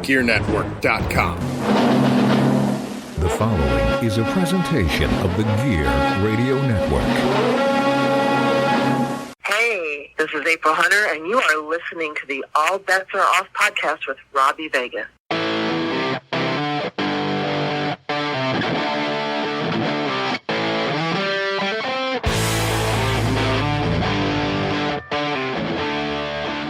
GearNetwork.com. The following is a presentation of the Gear Radio Network. Hey, this is April Hunter, and you are listening to the All Bets Are Off podcast with Robbie Vegas.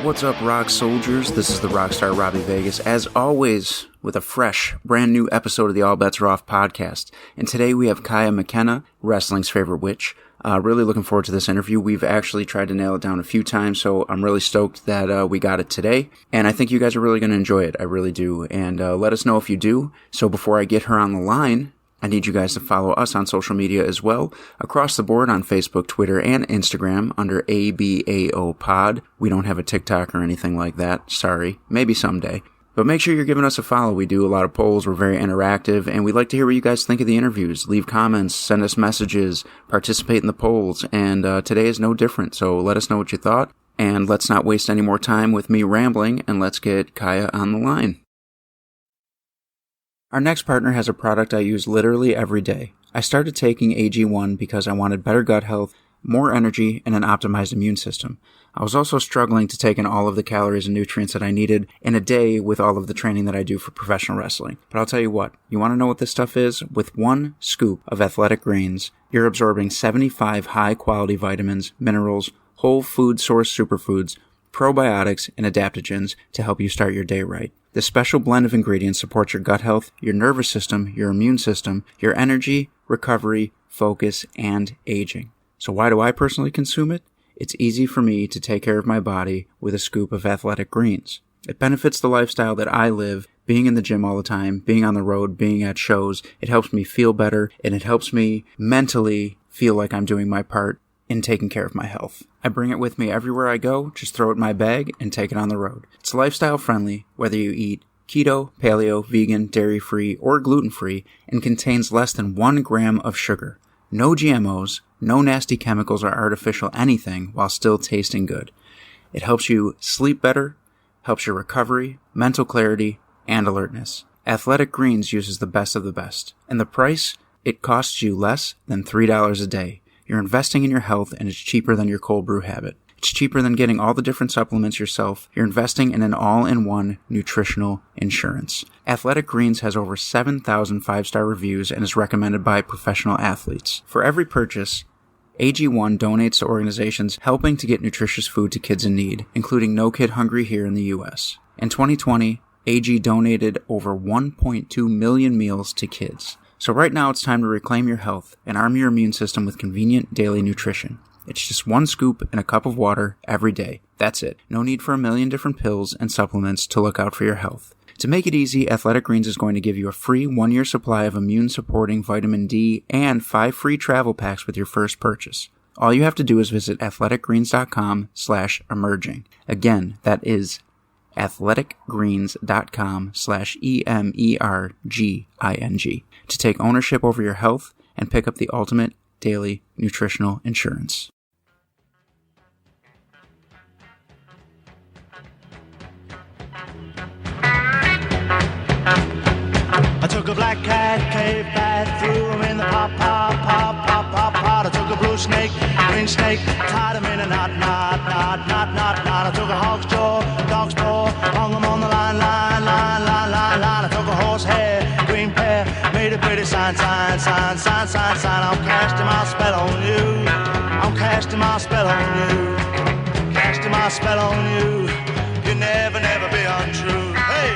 What's up, rock soldiers? This is the Rockstar Robbie Vegas, as always, with a fresh, brand new episode of the All Bets Are Off podcast. And today we have Kaia McKenna, wrestling's favorite witch. Really looking forward to this interview. We've actually tried to nail it down a few times, so I'm really stoked that we got it today. And I think you guys are really going to enjoy it. I really do. And let us know if you do. So before I get her on the line, I need you guys to follow us on social media as well, across the board on Facebook, Twitter, and Instagram under ABAO Pod. We don't have a TikTok or anything like that. Sorry. Maybe someday. But make sure you're giving us a follow. We do a lot of polls. We're very interactive, and we'd like to hear what you guys think of the interviews. Leave comments, send us messages, participate in the polls, and today is no different. So let us know what you thought, and let's not waste any more time with me rambling, and let's get Kaia on the line. Our next partner has a product I use literally every day. I started taking AG1 because I wanted better gut health, more energy, and an optimized immune system. I was also struggling to take in all of the calories and nutrients that I needed in a day with all of the training that I do for professional wrestling. But I'll tell you what, you want to know what this stuff is? With one scoop of athletic greens, you're absorbing 75 high-quality vitamins, minerals, whole food source superfoods, probiotics, and adaptogens to help you start your day right. This special blend of ingredients supports your gut health, your nervous system, your immune system, your energy, recovery, focus, and aging. So why do I personally consume it? It's easy for me to take care of my body with a scoop of athletic greens. It benefits the lifestyle that I live, being in the gym all the time, being on the road, being at shows. It helps me feel better, and it helps me mentally feel like I'm doing my part in taking care of my health. I bring it with me everywhere I go, just throw it in my bag and take it on the road. It's lifestyle friendly, whether you eat keto, paleo, vegan, dairy-free, or gluten-free, and contains less than 1 gram of sugar. No GMOs, no nasty chemicals or artificial anything while still tasting good. It helps you sleep better, helps your recovery, mental clarity, and alertness. Athletic Greens uses the best of the best. And the price? It costs you less than $3 a day. You're investing in your health, and it's cheaper than your cold brew habit. It's cheaper than getting all the different supplements yourself. You're investing in an all-in-one nutritional insurance. Athletic Greens has over 7,000 5-star reviews and is recommended by professional athletes. For every purchase, AG1 donates to organizations helping to get nutritious food to kids in need, including No Kid Hungry here in the U.S. In 2020, AG donated over 1.2 million meals to kids. So right now it's time to reclaim your health and arm your immune system with convenient daily nutrition. It's just 1 scoop in a cup of water every day. That's it. No need for a million different pills and supplements to look out for your health. To make it easy, Athletic Greens is going to give you a free 1-year supply of immune-supporting vitamin D and 5 free travel packs with your first purchase. All you have to do is visit athleticgreens.com/emerging. Again, that is athleticgreens.com/EMERGING to take ownership over your health and pick up the ultimate daily nutritional insurance. I took a black cat, cave bat, threw him in the pot. I took a blue snake, green snake, tied him in a knot. I took a hog's jaw, dog's paw, hung him on the line. I took a horse hair, green pear, made a pretty sign. I'm casting my spell on you. I'm casting my spell on you. Casting my spell on you. You never be untrue. Hey!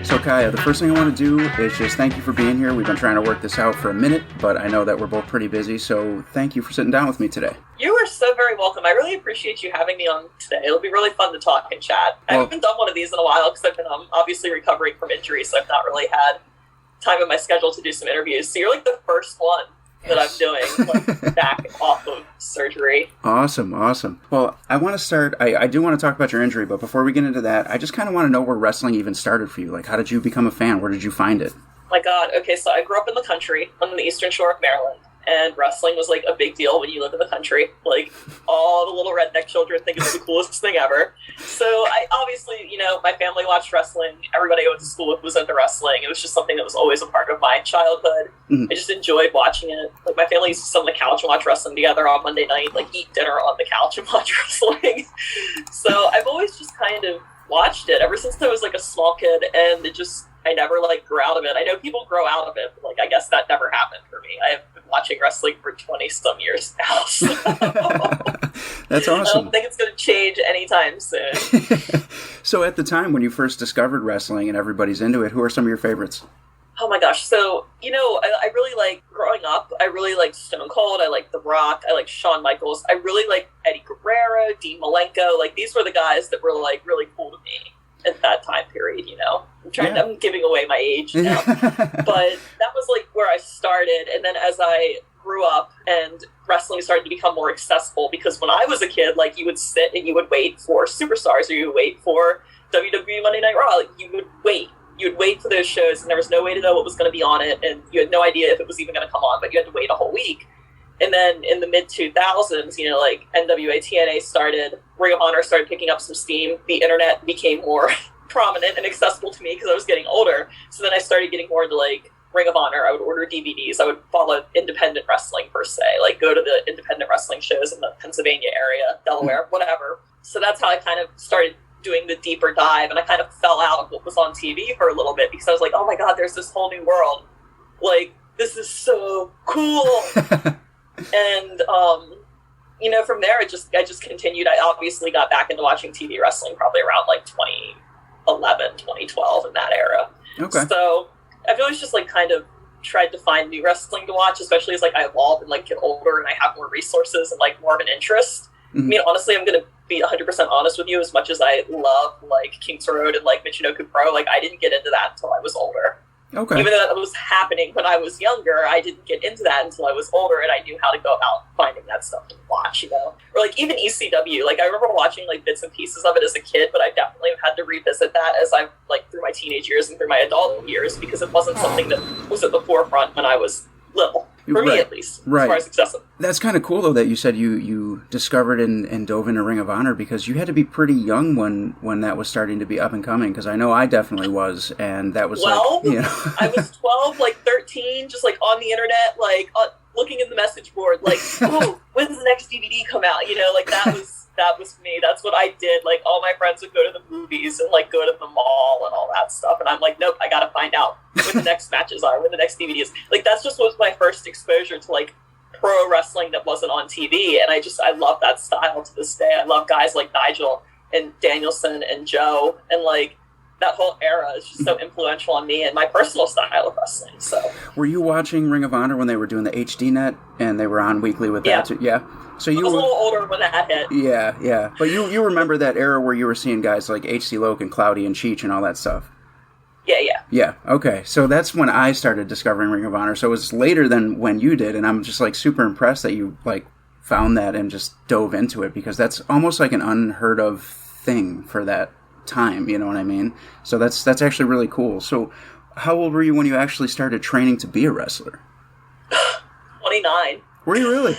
So Kaia, the first thing I want to do is just thank you for being here. We've been trying to work this out for a minute, but I know that we're both pretty busy, so thank you for sitting down with me today. You are so very welcome. I really appreciate you having me on today. It'll be really fun to talk and chat. I haven't done one of these in a while because I've been obviously recovering from injuries, so I've not really had time in my schedule to do some interviews. So you're like the first one that I'm doing, like, back off of surgery. Awesome. Well, I want to start, I do want to talk about your injury, but before we get into that, I just kind of want to know where wrestling even started for you. Like, how did you become a fan? Where did you find it? My God. Okay, so I grew up in the country on the eastern shore of Maryland, and wrestling was like a big deal when you live in the country. Like, all the little redneck children think it's the coolest thing ever. So I obviously, my family watched wrestling. Everybody I went to school with was into wrestling. It was just something that was always a part of my childhood. I just enjoyed watching it. Like, my family used to sit on the couch and watch wrestling together on Monday night, like eat dinner on the couch and watch wrestling. So I've always just kind of watched it ever since I was like a small kid, and I never like grew out of it. I know people grow out of it, but like I guess that never happened for me. I have been watching wrestling for 20-some years now. So. That's awesome. I don't think it's going to change anytime soon. So at the time when you first discovered wrestling and everybody's into it, who are some of your favorites? Oh my gosh. So, I really like growing up. I really liked Stone Cold. I liked The Rock. I liked Shawn Michaels. I really liked Eddie Guerrero, Dean Malenko. Like, these were the guys that were like really cool to me at that time period, I'm giving away my age now. But that was like where I started. And then as I grew up and wrestling started to become more accessible, because when I was a kid, like, you would sit and you would wait for Superstars, or you would wait for WWE Monday Night Raw. Like, you would wait for those shows, and there was no way to know what was going to be on it, and you had no idea if it was even going to come on, but you had to wait a whole week. And then in the mid-2000s, like NWA TNA started, Ring of Honor started picking up some steam, the internet became more prominent and accessible to me because I was getting older. So then I started getting more into like Ring of Honor. I would order DVDs. I would follow independent wrestling per se, like go to the independent wrestling shows in the Pennsylvania area, Delaware, whatever. So that's how I kind of started doing the deeper dive, and I kind of fell out of what was on TV for a little bit because I was like, oh my God, there's this whole new world. Like, this is so cool. And, from there, I just continued. I obviously got back into watching TV wrestling probably around like 2011, 2012 in that era. Okay. So I've always just like kind of tried to find new wrestling to watch, especially as like I evolve and like get older and I have more resources and like more of an interest. I mean, honestly, I'm going to be 100% honest with you. As much as I love like Kings Road and like Michinoku Pro, like I didn't get into that until I was older. Okay. Even though that was happening when I was younger, I didn't get into that until I was older, and I knew how to go about finding that stuff to watch, Or like even ECW, like I remember watching like bits and pieces of it as a kid, but I definitely had to revisit that as I like through my teenage years and through my adult years, because it wasn't something that was at the forefront when I was little. For me, at least, as far as accessible. That's kind of cool, though, that you said you discovered and dove into Ring of Honor, because you had to be pretty young when that was starting to be up and coming, because I know I definitely was, and that was I was 12, like 13, just like on the internet, like looking in the message board, like, oh, when's the next DVD come out? Like that was me. That's what I did. Like, all my friends would go to the movies and like go to the mall and all that stuff. And I'm like, nope, I got to find out when the next matches are, when the next DVD is. Like, that's just was my first exposure to like pro wrestling that wasn't on TV. And I love that style to this day. I love guys like Nigel and Danielson and Joe, and like that whole era is just so influential on me and my personal style of wrestling. So, were you watching Ring of Honor when they were doing the HD net and they were on weekly with that too? Yeah. So you I was a little older when that hit. Yeah. But you remember that era where you were seeing guys like HC Loke and Cloudy and Cheech and all that stuff? Yeah. Yeah, okay. So that's when I started discovering Ring of Honor. So it was later than when you did, and I'm just like super impressed that you like found that and just dove into it, because that's almost like an unheard of thing for that time, you know what I mean? So that's actually really cool. So how old were you when you actually started training to be a wrestler? 29. Were you really?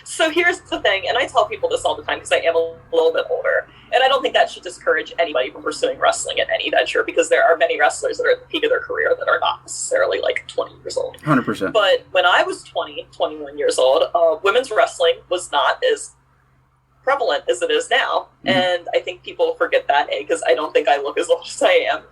So here's the thing, and I tell people this all the time because I am a little bit older, and I don't think that should discourage anybody from pursuing wrestling at any venture, because there are many wrestlers that are at the peak of their career that are not necessarily like 20 years old. 100%. But when I was 21 years old, women's wrestling was not as prevalent as it is now. And I think people forget that, A, because I don't think I look as old as I am,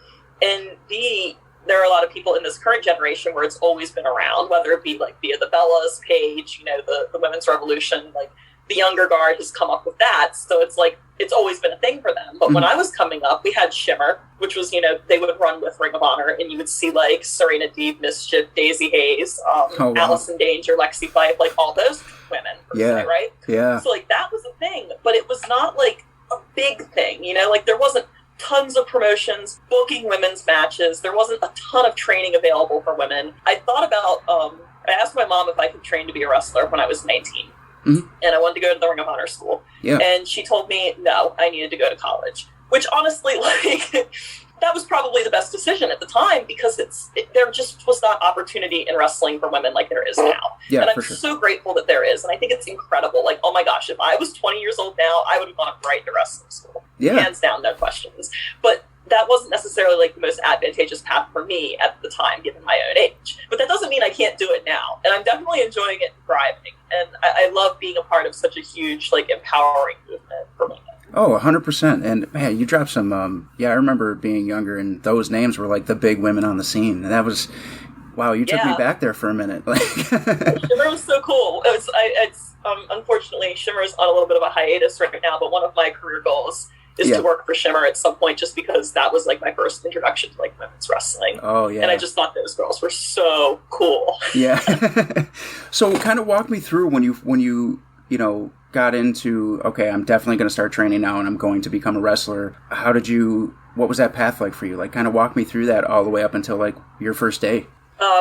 and B, there are a lot of people in this current generation where it's always been around, whether it be like via the Bellas, Paige, the women's revolution, like the younger guard has come up with that. So it's like, it's always been a thing for them. But when I was coming up, we had Shimmer, which was, they would run with Ring of Honor, and you would see like Serena Deeb, Mischief, Daisy Hayes, Allison Danger, Lexi Fife, like all those women, say, right? Yeah. So like that was a thing, but it was not like a big thing, like there wasn't tons of promotions booking women's matches. There wasn't a ton of training available for women. I thought about, I asked my mom if I could train to be a wrestler when I was 19. And I wanted to go to the Ring of Honor school. Yeah. And she told me, no, I needed to go to college. Which honestly, like, that was probably the best decision at the time, because there just was not opportunity in wrestling for women like there is now. Yeah, and I'm sure. so grateful that there is. And I think it's incredible. Like, oh my gosh, if I was 20 years old now, I would have gone right to wrestling school. Yeah. Hands down, no questions. But that wasn't necessarily like the most advantageous path for me at the time, given my own age. But that doesn't mean I can't do it now. And I'm definitely enjoying it and thriving. And I love being a part of such a huge, like, empowering movement for women. Oh, 100%. And man, you dropped some, I remember being younger and those names were like the big women on the scene. And that was, wow, you took me back there for a minute. Shimmer was so cool. Unfortunately, Shimmer's on a little bit of a hiatus right now, but one of my career goals is to work for Shimmer at some point, just because that was like my first introduction to like women's wrestling. Oh, yeah. And I just thought those girls were so cool. Yeah. So kind of walk me through when you got into, okay, I'm definitely going to start training now and I'm going to become a wrestler. What was that path like for you? Like, kind of walk me through that all the way up until like your first day.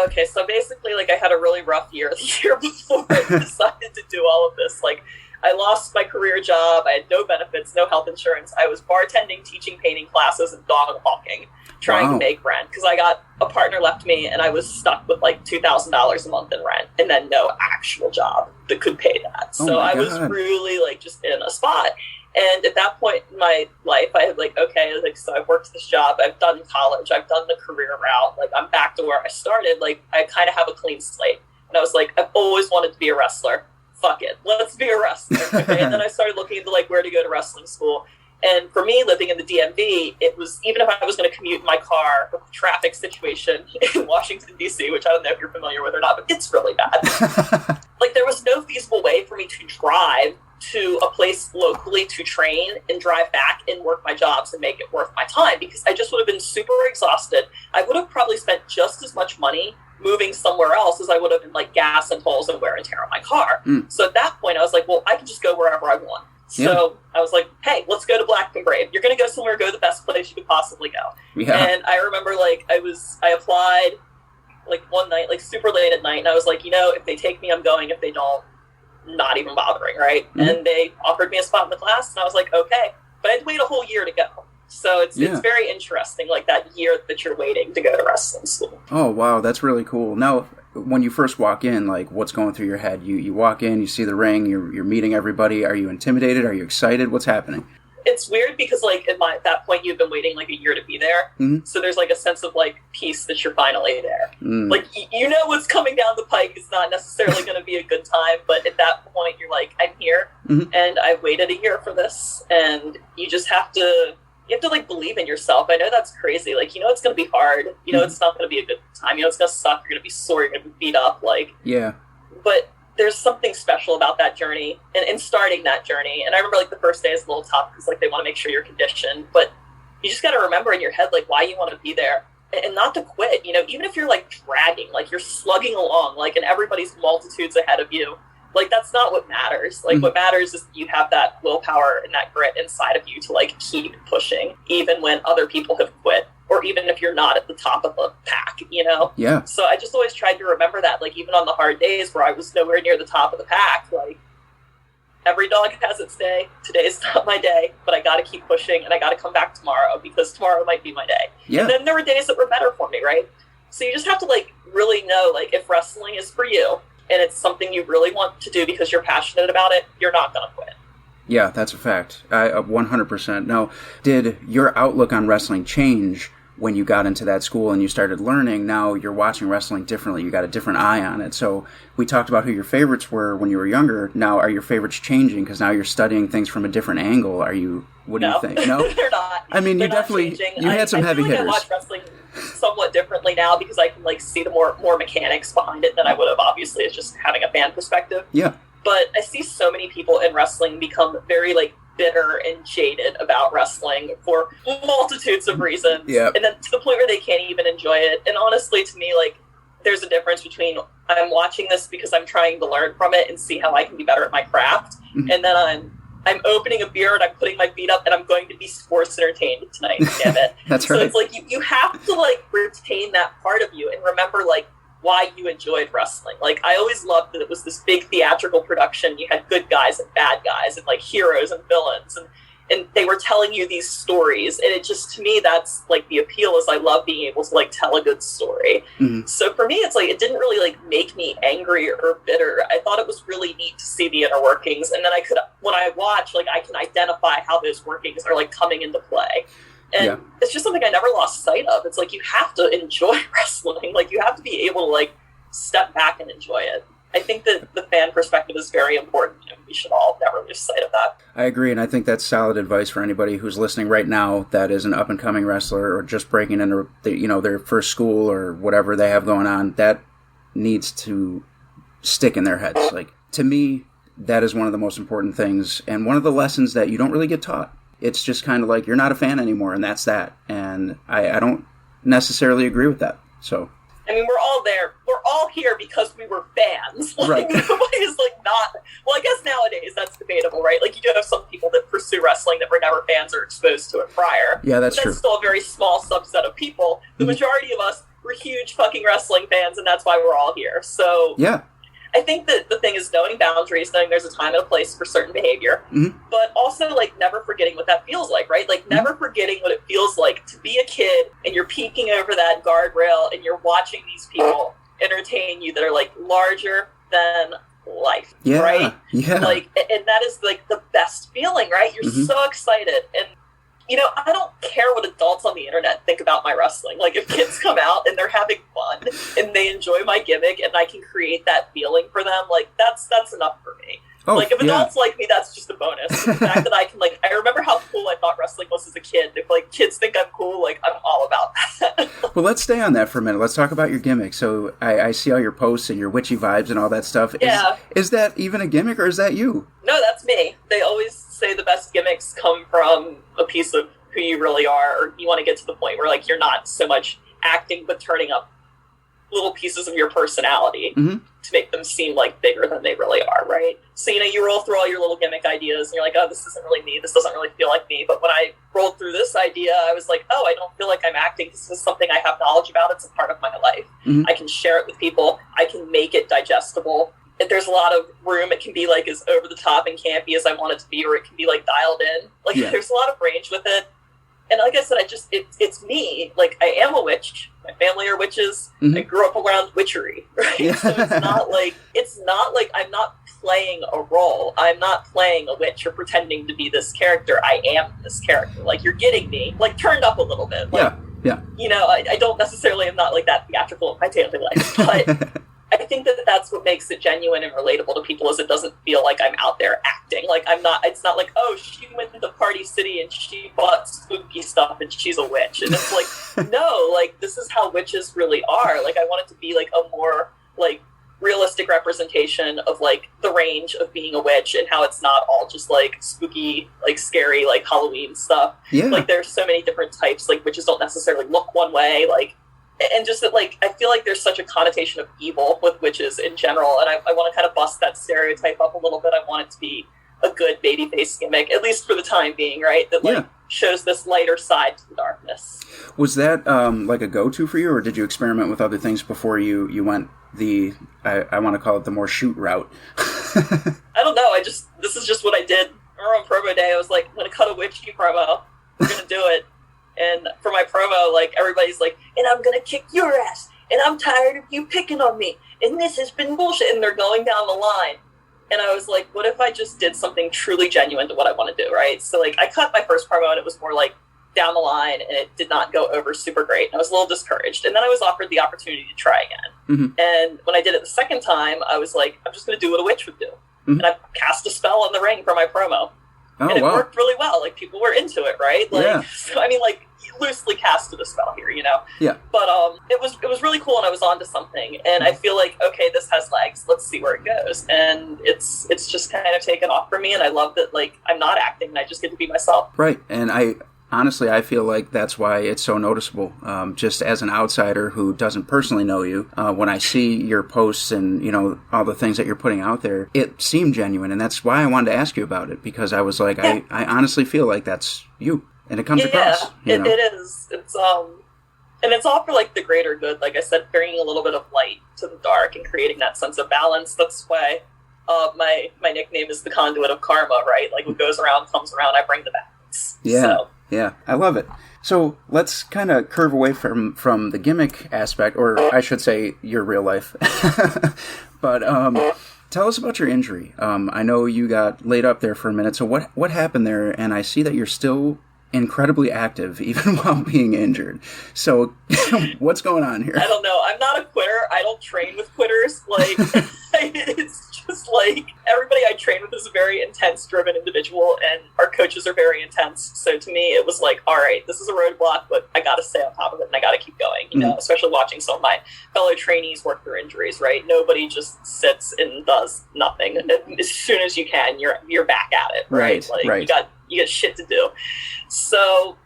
Okay, so basically, like, I had a really rough year the year before I decided to do all of this. Like, I lost my career job. I had no benefits, no health insurance. I was bartending, teaching painting classes, and dog walking, trying to make rent, because I got a partner left me, and I was stuck with like $2,000 a month in rent, and then no actual job that could pay that. So I was really like just in a spot. And at that point in my life, I had like, okay, like, so I've worked this job, I've done college, I've done the career route, like, I'm back to where I started. Like, I kind of have a clean slate. And I was like, I've always wanted to be a wrestler. Fuck it, let's be a wrestler. Okay? And then I started looking into like where to go to wrestling school. And for me, living in the DMV, it was, even if I was going to commute in my car with the traffic situation in Washington, D.C., which I don't know if you're familiar with or not, but it's really bad. Like, there was no feasible way for me to drive to a place locally to train and drive back and work my jobs and make it worth my time, because I just would have been super exhausted. I would have probably spent just as much money moving somewhere else as I would have in like gas and tolls and wear and tear on my car. So at that point, I was like, well, I can just go wherever I want. So I was like, hey, let's go to Black and Brave. You're going to go somewhere, go the best place you could possibly go. And I remember like I applied like one night, like super late at night. And I was like, if they take me, I'm going. If they don't, not even bothering, right? And they offered me a spot in the class, and I was like, okay. But I had to wait a whole year to go. So it's very interesting, like that year that you're waiting to go to wrestling school. Oh, wow, that's really cool. Now, when you first walk in, like, what's going through your head? You walk in, you see the ring, you're meeting everybody. Are you intimidated? Are you excited? What's happening? It's weird because, like, at that point, you've been waiting, like, a year to be there. So there's, like, a sense of, like, peace that you're finally there. Like, what's coming down the pike is not necessarily going to be a good time, but at that point, you're like, I'm here, and I've waited a year for this, and you just have to, like, believe in yourself. I know that's crazy. Like, it's going to be hard. It's not going to be a good time. It's going to suck. You're going to be sore. You're going to be beat up. Like, but there's something special about that journey and starting that journey. And I remember like the first day is a little tough because like they want to make sure you're conditioned, but you just got to remember in your head, like why you want to be there and not to quit, even if you're like dragging, like you're slugging along, like, and everybody's multitudes ahead of you. Like, that's not what matters. Like, what matters is you have that willpower and that grit inside of you to like keep pushing, even when other people have quit, or even if you're not at the top of the pack, Yeah. So I just always tried to remember that, like, even on the hard days where I was nowhere near the top of the pack, like, every dog has its day. Today's not my day, but I got to keep pushing, and I got to come back tomorrow because tomorrow might be my day. Yeah. And then there were days that were better for me, right? So you just have to like really know, like, if wrestling is for you and it's something you really want to do because you're passionate about it, you're not going to quit. Yeah, that's a fact. 100%. Now, did your outlook on wrestling change when you got into that school and you started learning? Now you're watching wrestling differently. You got a different eye on it. So we talked about who your favorites were when you were younger. Now, are your favorites changing because now you're studying things from a different angle? What do you think? No, they're not. I mean, they're you definitely, you had some heavy hitters. I watch wrestling somewhat differently now because I can like see the more mechanics behind it than I would have, obviously, as just having a fan perspective. Yeah. But I see so many people in wrestling become very like bitter and jaded about wrestling for multitudes of reasons. Yeah. And then to the point where they can't even enjoy it. And honestly, to me, like, there's a difference between I'm watching this because I'm trying to learn from it and see how I can be better at my craft. And then I'm opening a beer and I'm putting my feet up and I'm going to be sports entertained tonight. Damn it. That's right. So it's like you have to like retain that part of you and remember like why you enjoyed wrestling. Like, I always loved that it was this big theatrical production. You had good guys and bad guys and like heroes and villains. And and they were telling you these stories, and it just, to me, that's like the appeal, is I love being able to like tell a good story. So for me, it's like it didn't really like make me angry or bitter. I thought it was really neat to see the inner workings, and then I could, when I watch, like I can identify how those workings are like coming into play. And it's just something I never lost sight of. It's like you have to enjoy wrestling. Like you have to be able to like step back and enjoy it. I think that the fan perspective is very important, and we should all never lose sight of that. I agree, and I think that's solid advice for anybody who's listening right now that is an up-and-coming wrestler or just breaking into their first school or whatever they have going on. That needs to stick in their heads. Like, to me, that is one of the most important things, and one of the lessons that you don't really get taught. It's just kind of like, you're not a fan anymore, and that's that. And I don't necessarily agree with that, so... I mean, we're all there. We're all here because we were fans. Like, right. Nobody is like not. Well, I guess nowadays that's debatable, right? Like, you do have some people that pursue wrestling that were never fans or exposed to it prior. Yeah, that's true. That's still a very small subset of people. The majority of us were huge fucking wrestling fans, and that's why we're all here. So yeah, I think that the thing is knowing boundaries, knowing there's a time and a place for certain behavior, but also like never forgetting what that feels like, right? Like never forgetting what it feels like to be a kid and you're peeking over that guardrail and you're watching these people entertain you that are like larger than life, right? Yeah. Like, and that is like the best feeling, right? You're so excited. And you know, I don't care what adults on the internet think about my wrestling. Like, if kids come out and they're having fun and they enjoy my gimmick and I can create that feeling for them, like, that's enough for me. Oh, like, if adults like me, that's just a bonus. The fact that I can, like, I remember how cool I thought wrestling was as a kid. If, like, kids think I'm cool, like, I'm all about that. Well, let's stay on that for a minute. Let's talk about your gimmick. So I see all your posts and your witchy vibes and all that stuff. Is that even a gimmick, or is that you? No, that's me. They always say the best gimmicks come from a piece of who you really are, or you want to get to the point where, like, you're not so much acting, but turning up little pieces of your personality to make them seem like bigger than they really are, right? So, you know, you roll through all your little gimmick ideas and you're like, oh, this isn't really me. This doesn't really feel like me. But when I rolled through this idea, I was like, oh, I don't feel like I'm acting. This is something I have knowledge about. It's a part of my life. I can share it with people. I can make it digestible. If there's a lot of room, it can be like as over the top and campy as I want it to be, or it can be like dialed in. Like there's a lot of range with it. And like I said, it's me. Like, I am a witch. My family are witches. I grew up around witchery, right? So it's not like I'm not playing a role. I'm not playing a witch or pretending to be this character. I am this character. Like, you're getting me, like, turned up a little bit. Like, yeah. You know, I don't necessarily am not like that theatrical in my daily life, but I think that that's what makes it genuine and relatable to people, is it doesn't feel like I'm out there acting. Like, I'm not, it's not like, oh, she went into Party City and she bought spooky stuff and she's a witch. And it's like, no, like, this is how witches really are. Like, I want it to be like a more like realistic representation of like the range of being a witch, and how it's not all just like spooky, like scary, like Halloween stuff. Like, there's so many different types. Like, witches don't necessarily look one way. Like, and just that, like, I feel like there's such a connotation of evil with witches in general, and I want to kind of bust that stereotype up a little bit. I want it to be a good babyface gimmick, at least for the time being, right? That, like, shows this lighter side to the darkness. Was that, like, a go-to for you, or did you experiment with other things before you went the, I want to call it the more shoot route? I don't know. This is just what I did. I remember on promo day, I was like, I'm going to cut a witchy promo. We're going to do it. And for my promo, like, everybody's like, and I'm going to kick your ass, and I'm tired of you picking on me, and this has been bullshit, and they're going down the line. And I was like, what if I just did something truly genuine to what I want to do, right? So, like, I cut my first promo, and it was more, like, down the line, and it did not go over super great, and I was a little discouraged. And then I was offered the opportunity to try again. And when I did it the second time, I was like, I'm just going to do what a witch would do. And I cast a spell in the ring for my promo. Oh, and it worked really well. Like, people were into it, right? Like, so, I mean, like, loosely casted a spell here, you know? But it was really cool, and I was onto something. And I feel like, okay, this has legs. Let's see where it goes. And it's just kind of taken off for me, and I love that, like, I'm not acting, and I just get to be myself. Right. And honestly, I feel like that's why it's so noticeable. Just as an outsider who doesn't personally know you, when I see your posts and, you know, all the things that you're putting out there, it seemed genuine. And that's why I wanted to ask you about it, because I was like, I honestly feel like that's you. And it comes across. Yeah, it is. It's, and it's all for, like, the greater good. Like I said, bringing a little bit of light to the dark and creating that sense of balance. That's why my nickname is the conduit of karma, right? Like, what goes around comes around. I bring the joints. Yeah, So. yeah, I love it. So let's kind of curve away from the gimmick aspect, or I should say your real life. But tell us about your injury. I know you got laid up there for a minute. So what happened there? And I see that you're still incredibly active even while being injured. So what's going on here? I don't know. I'm not a quitter. I don't train with quitters. Like, it's just like everybody I train with is a very intense, driven individual, and our coaches are very intense. So to me, it was like, all right, this is a roadblock, but I got to stay on top of it and I got to keep going. You know, especially watching some of my fellow trainees work through injuries. Right? Nobody just sits and does nothing. As soon as you can, you're back at it. Right? Like you got shit to do. So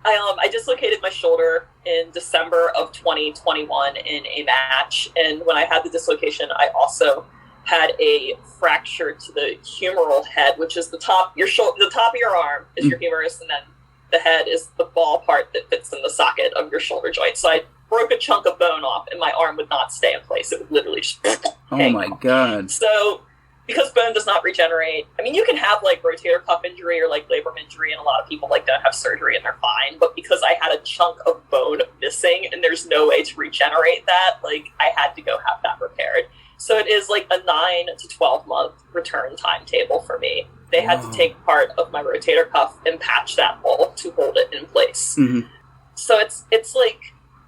I dislocated my shoulder in December of 2021 in a match, and when I had the dislocation, I also had a fracture to the humeral head, which is the top the top of your arm is your humerus, and then the head is the ball part that fits in the socket of your shoulder joint. So I broke a chunk of bone off, and my arm would not stay in place; it would literally just hang off. God! So because bone does not regenerate, I mean, you can have like rotator cuff injury or like labrum injury, and a lot of people like don't have surgery and they're fine. But because I had a chunk of bone missing and there's no way to regenerate that, like I had to go have that repaired. So it is like a 9 to 12 month return timetable for me. They had to take part of my rotator cuff and patch that hole to hold it in place. Mm-hmm. So it's like,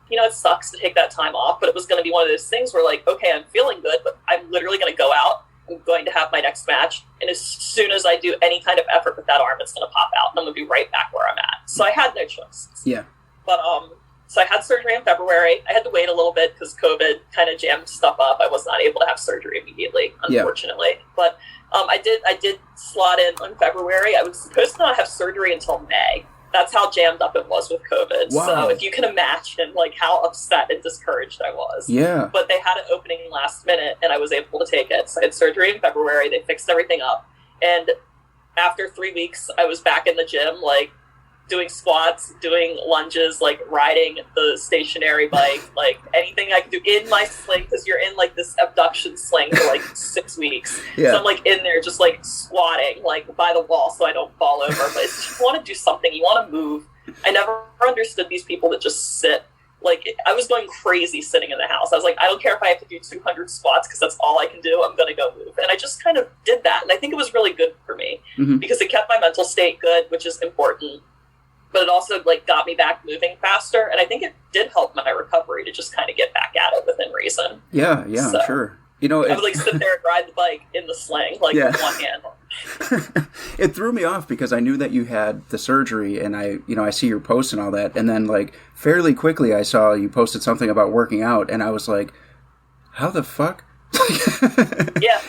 you know, it sucks to take that time off, but it was going to be one of those things where like, okay, I'm feeling good, but I'm literally going to go out. I'm going to have my next match, and as soon as I do any kind of effort with that arm, it's going to pop out, and I'm going to be right back where I'm at. So I had no choice. Yeah. But so I had surgery in February. I had to wait a little bit because COVID kind of jammed stuff up. I was not able to have surgery immediately, unfortunately. Yeah. But I did slot in February. I was supposed to not have surgery until May. That's how jammed up it was with COVID. Wow. So if you can imagine like how upset and discouraged I was. Yeah. But they had an opening last minute and I was able to take it. So I had surgery in February. They fixed everything up. And after 3 weeks, I was back in the gym, like doing squats, doing lunges, like riding the stationary bike, like anything I could do in my sling, because you're in like this abduction sling for like 6 weeks. Yeah. So I'm like in there just like squatting like by the wall so I don't fall over. But it's just, you want to do something, you want to move. I never understood these people that just sit. Like I was going crazy sitting in the house. I was like, I don't care if I have to do 200 squats because that's all I can do. I'm going to go move. And I just kind of did that. And I think it was really good for me because it kept my mental state good, which is important. But it also like got me back moving faster, and I think it did help my recovery to just kind of get back at it within reason. Yeah, so, I'm sure. You know, I would like sit there and ride the bike in the sling, like with one hand. It threw me off because I knew that you had the surgery, and I see your posts and all that, and then like fairly quickly I saw you posted something about working out, and I was like, how the fuck? Yeah,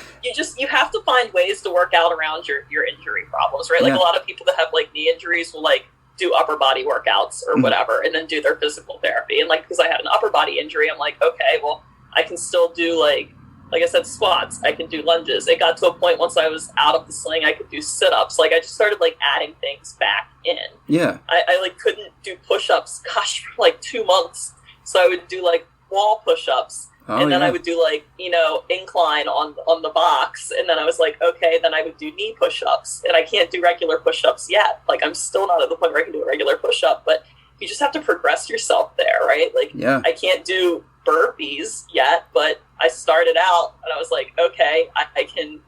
you have to find ways to work out around your injury problems, right? Like a lot of people that have like knee injuries will like do upper body workouts or whatever and then do their physical therapy. And like because I had an upper body injury, I'm like, okay, well I can still do like I said, squats, I can do lunges. It got to a point once I was out of the sling, I could do sit-ups. Like I just started like adding things back in. Yeah. I like couldn't do push-ups for like 2 months. So I would do like wall push-ups. And then I would do like, incline on the box. And then I was like, okay, then I would do knee push-ups. And I can't do regular push-ups yet. Like I'm still not at the point where I can do a regular push-up, but you just have to progress yourself there, right? Like I can't do burpees yet, but I started out and I was like, okay, I can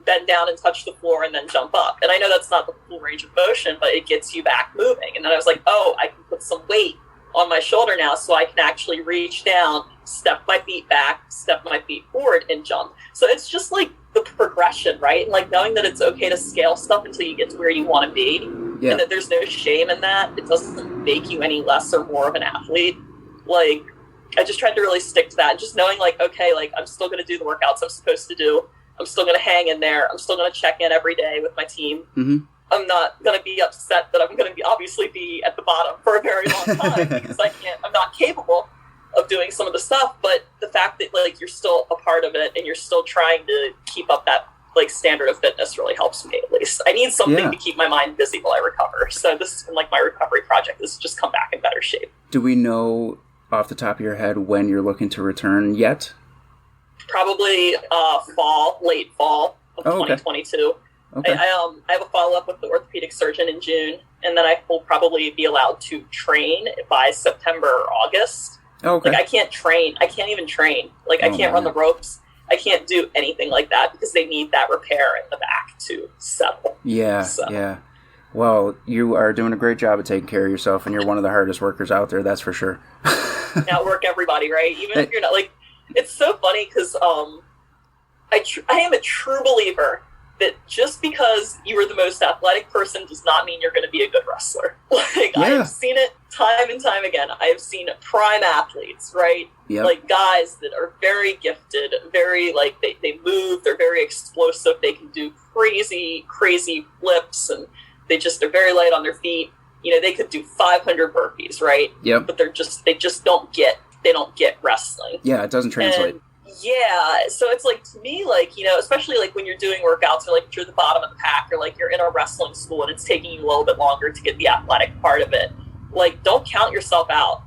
bend down and touch the floor and then jump up. And I know that's not the full range of motion, but it gets you back moving. And then I was like, oh, I can put some weight on my shoulder now so I can actually reach down, step my feet back, step my feet forward and jump. So it's just like the progression, right? And like knowing that it's okay to scale stuff until you get to where you want to be and that there's no shame in that. It doesn't make you any less or more of an athlete. Like I just tried to really stick to that and just knowing like, okay, like I'm still going to do the workouts I'm supposed to do. I'm still going to hang in there. I'm still going to check in every day with my team. Mm-hmm. I'm not going to be upset that I'm going to obviously be at the bottom for a very long time because I'm not capable of doing some of the stuff, but the fact that like you're still a part of it and you're still trying to keep up that like standard of fitness really helps me at least. I need something to keep my mind busy while I recover. So this has been like my recovery project is just come back in better shape. Do we know off the top of your head when you're looking to return yet? Probably late fall of 2022. Okay. I have a follow-up with the orthopedic surgeon in June, and then I will probably be allowed to train by September or August. Okay. Like, I can't train. I can't even train. Like, I can't run the ropes. I can't do anything like that because they need that repair in the back to settle. Yeah, so. Yeah. Well, you are doing a great job of taking care of yourself, and you're one of the hardest workers out there, that's for sure. Outwork everybody, right? Even if you're not, like, it's so funny because I am a true believer that just because you are the most athletic person does not mean you're going to be a good wrestler. Like, I have seen it time and time again. I have seen prime athletes, right? Yep. Like, guys that are very gifted, very, like, they move, they're very explosive, they can do crazy flips, and they just are very light on their feet. You know, they could do 500 burpees, right? Yep. But they just don't get wrestling. Yeah, it doesn't translate. And, yeah, so it's like, to me, like, you know, especially like when you're doing workouts or like if you're the bottom of the pack or like you're in a wrestling school and it's taking you a little bit longer to get the athletic part of it, like, don't count yourself out.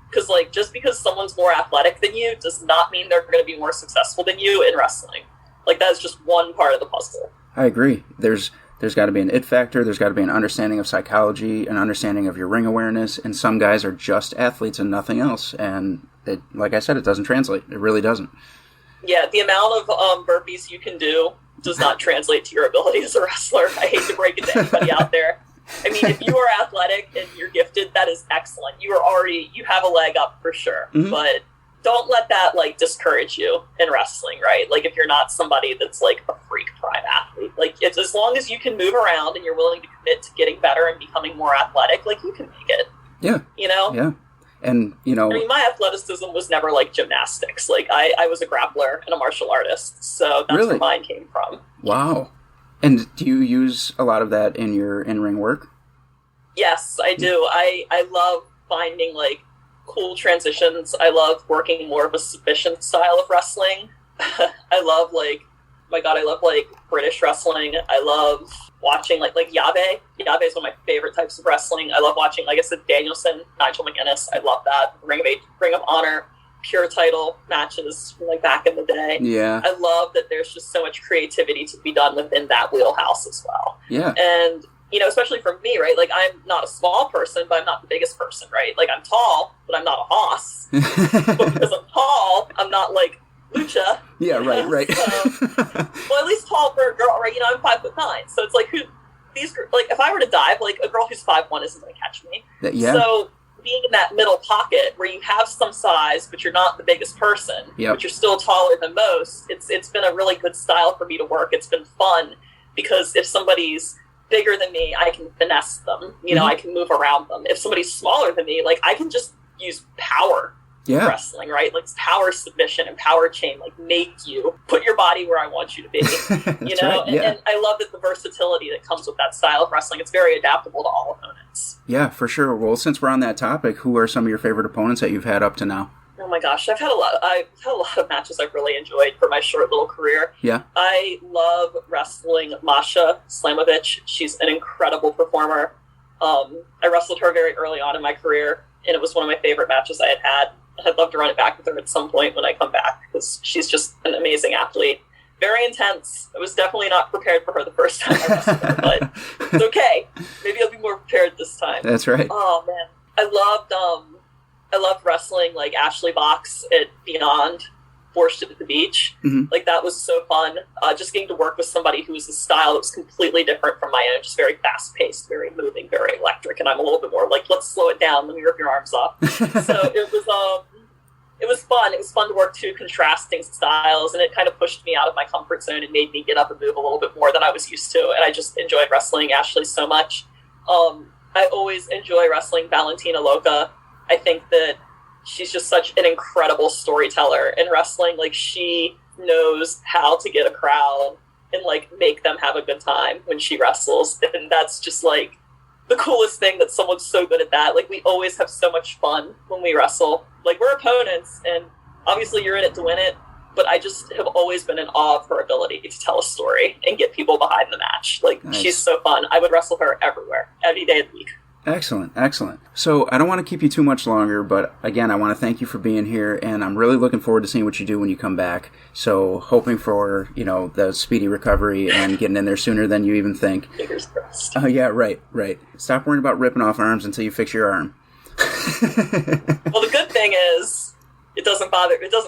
Because, like, just because someone's more athletic than you does not mean they're going to be more successful than you in wrestling. Like, that is just one part of the puzzle. I agree. There's got to be an it factor. There's got to be an understanding of psychology, an understanding of your ring awareness. And some guys are just athletes and nothing else. And it, like I said, it doesn't translate. It really doesn't. Yeah, the amount of burpees you can do does not translate to your ability as a wrestler. I hate to break it to anybody out there. I mean, if you are athletic and you're gifted, that is excellent. You have a leg up for sure. Mm-hmm. But don't let that, like, discourage you in wrestling, right? Like, if you're not somebody that's, like, a freak prime athlete. Like, it's, as long as you can move around and you're willing to commit to getting better and becoming more athletic, like, you can make it. Yeah. You know? Yeah. And, you know... I mean, my athleticism was never like gymnastics. Like, I was a grappler and a martial artist, so that's where mine came from. Wow. And do you use a lot of that in your in-ring work? Yes, I do. I love finding, like, cool transitions. I love working more of a submission style of wrestling. I love, like, I love, like, British wrestling. I love watching, like Yabe. Yabe is one of my favorite types of wrestling. I love watching, like I said, Danielson, Nigel McGuinness. I love that. Ring of Honor, pure title matches from, like, back in the day. Yeah. I love that there's just so much creativity to be done within that wheelhouse as well. Yeah. And, you know, especially for me, right? Like, I'm not a small person, but I'm not the biggest person, right? Like, I'm tall, but I'm not a hoss. But because I'm tall, I'm not, like, Lucha. Yeah, right. So, well, at least tall for a girl, right? You know, I'm 5'9", so it's like, if I were to dive, like, a girl who's 5'1" isn't going to catch me. Yeah. So being in that middle pocket where you have some size, but you're not the biggest person, but you're still taller than most, it's been a really good style for me to work. It's been fun because if somebody's bigger than me, I can finesse them. You know, I can move around them. If somebody's smaller than me, like, I can just use power. Yeah. Wrestling, right? Like, power submission and power chain, like, make you put your body where I want you to be. You know? Right, yeah. And I love that the versatility that comes with that style of wrestling. It's very adaptable to all opponents. Yeah, for sure. Well, since we're on that topic, who are some of your favorite opponents that you've had up to now? Oh my gosh, I've had a lot of matches I've really enjoyed for my short little career. Yeah. I love wrestling Masha Slamovich. She's an incredible performer. I wrestled her very early on in my career, and it was one of my favorite matches I had. I'd love to run it back with her at some point when I come back, because she's just an amazing athlete. Very intense. I was definitely not prepared for her the first time I wrestled her, but it's okay. Maybe I'll be more prepared this time. That's right. Oh, man. I loved wrestling, like, Ashley Box at Beyond, Borscht at the Beach. Mm-hmm. Like, that was so fun. Just getting to work with somebody who's a style that was completely different from my own, just very fast-paced, very moving, very electric, and I'm a little bit more like, let's slow it down, let me rip your arms off. So it was fun. It was fun to work two contrasting styles, and it kind of pushed me out of my comfort zone and made me get up and move a little bit more than I was used to, and I just enjoyed wrestling Ashley so much. I always enjoy wrestling Valentina Loca. I think that she's just such an incredible storyteller in wrestling. Like, she knows how to get a crowd and, like, make them have a good time when she wrestles. And that's just, like, the coolest thing, that someone's so good at that. Like, we always have so much fun when we wrestle. Like, we're opponents, and obviously you're in it to win it, but I just have always been in awe of her ability to tell a story and get people behind the match. Like, nice. She's so fun. I would wrestle her everywhere, every day of the week. Excellent, excellent. So I don't want to keep you too much longer, but again, I want to thank you for being here, and I'm really looking forward to seeing what you do when you come back. So hoping for, the speedy recovery and getting in there sooner than you even think. Fingers crossed. Oh, yeah, right. Stop worrying about ripping off arms until you fix your arm. Well, the good thing is it doesn't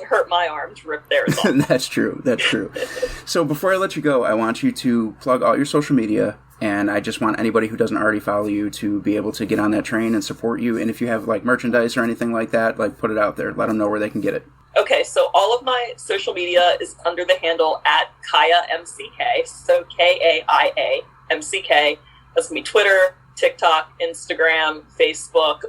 hurt my arm to rip theirs off. That's true. So before I let you go, I want you to plug all your social media. And I just want anybody who doesn't already follow you to be able to get on that train and support you. And if you have merchandise or anything like that, put it out there. Let them know where they can get it. Okay, so all of my social media is under the handle at Kaia MCK. So Kaia MCK. That's gonna be Twitter, TikTok, Instagram, Facebook.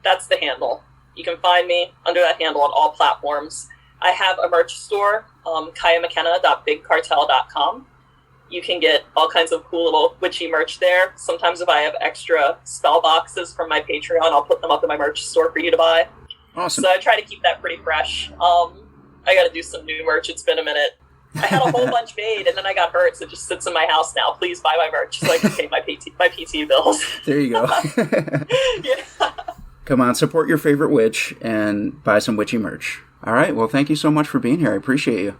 That's the handle. You can find me under that handle on all platforms. I have a merch store, KaiaMcKenna.bigcartel.com. You can get all kinds of cool little witchy merch there. Sometimes if I have extra spell boxes from my Patreon, I'll put them up in my merch store for you to buy. Awesome. So I try to keep that pretty fresh. I got to do some new merch. It's been a minute. I had a whole bunch made, and then I got hurt, so it just sits in my house now. Please buy my merch so I can pay my PT bills. There you go. Yeah. Come on, support your favorite witch and buy some witchy merch. All right, well, thank you so much for being here. I appreciate you.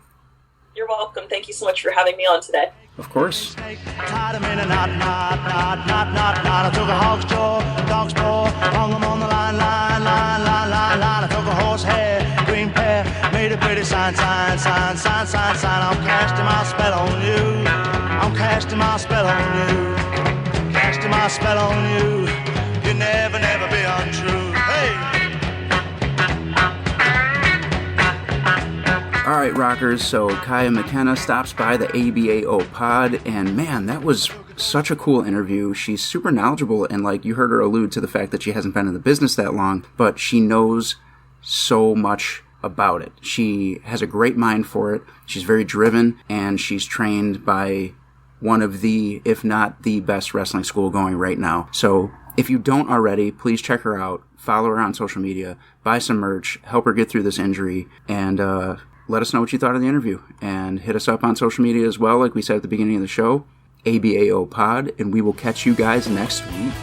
You're welcome. Thank you so much for having me on today. Of course. Tied him in a knot. I took a hog's jaw, dog's paw, hung him on the line. I took a horsehair, green pear, made a pretty sign. I'm casting my spell on you. Casting my spell on you. You never be untrue. Hey! All right, rockers, so Kaia McKenna stops by the ABAO pod, and man, that was such a cool interview. She's super knowledgeable, and you heard her allude to the fact that she hasn't been in the business that long, but she knows so much about it. She has a great mind for it. She's very driven, and she's trained by one of the, if not the best wrestling school going right now. So if you don't already, please check her out, follow her on social media, buy some merch, help her get through this injury, and let us know what you thought of the interview. And hit us up on social media as well, like we said at the beginning of the show, ABAO Pod, and we will catch you guys next week.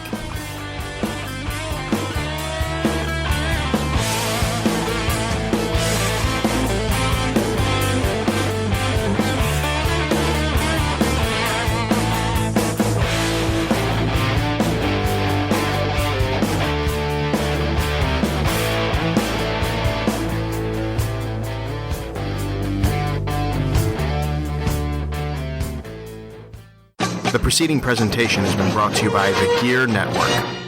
The preceding presentation has been brought to you by the Gear Network.